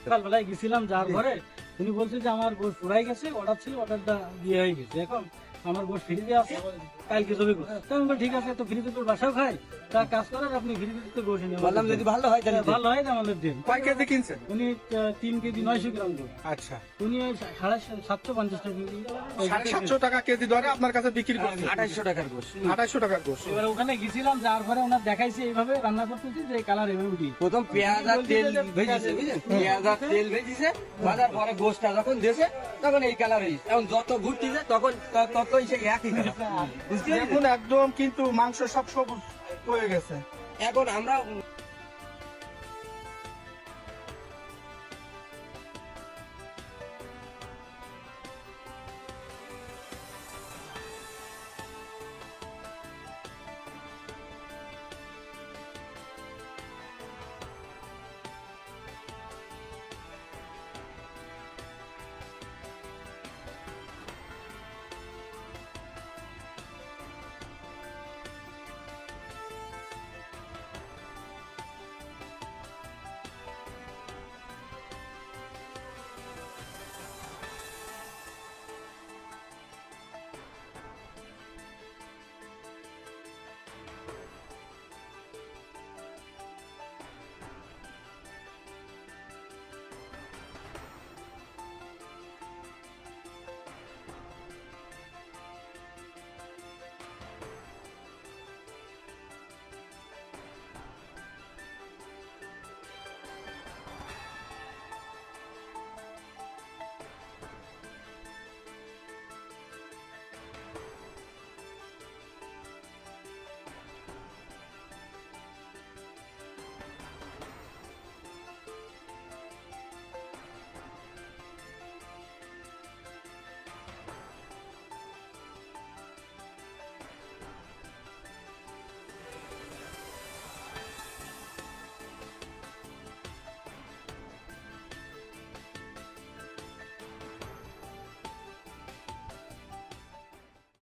সকালবেলায় গেছিলাম যার ঘরে, উনি বলছে যে আমার গোশ ফুরাই গেছে, অর্ডার ছিল, অর্ডারটা দিয়ে হয়ে গেছে, এখন আমার গোশ ফ্রিজে আছে, কালকে যাবে গোশ। তো আমি বলি ঠিক আছে, তো ফ্রিজে তো বাসাও খাই, তা কাজ করার আপনি ফ্রিজে তো গোশ এনে বললাম যদি ভালো হয় তাহলে ভালো হয় না আমাদের দিন। কয় কেজি কিনছেন? উনি 3 কেজি 900 গ্রাম গোশ, আচ্ছা, উনি ওই 750 টাকা কেজি। 750 টাকা কেজি দরে আপনার কাছে বিক্রি করছে 2800 টাকার গোশ। 2800 টাকার গোশ। এবার ওখানে গেছিলাম, যার ঘরে ওনার দেখাইছে এইভাবে রান্না করতেছি যে কালার এভাবে উঠি। প্রথম পেঁয়াজ আর তেল ভেজেছে, বুঝলেন? পেঁয়াজ আর তেল ভেজেছে, ভাজার পরে গোশটা যখন দিয়েছে তখন এই কালার হয়েছে। এখন যত ঘুরতেছে তখন ততই সেই একই কালার, বুঝতে পারছেন? দেখুন একদম কিন্তু মাংস সব সবুজ হয়ে গেছে। এখন আমরা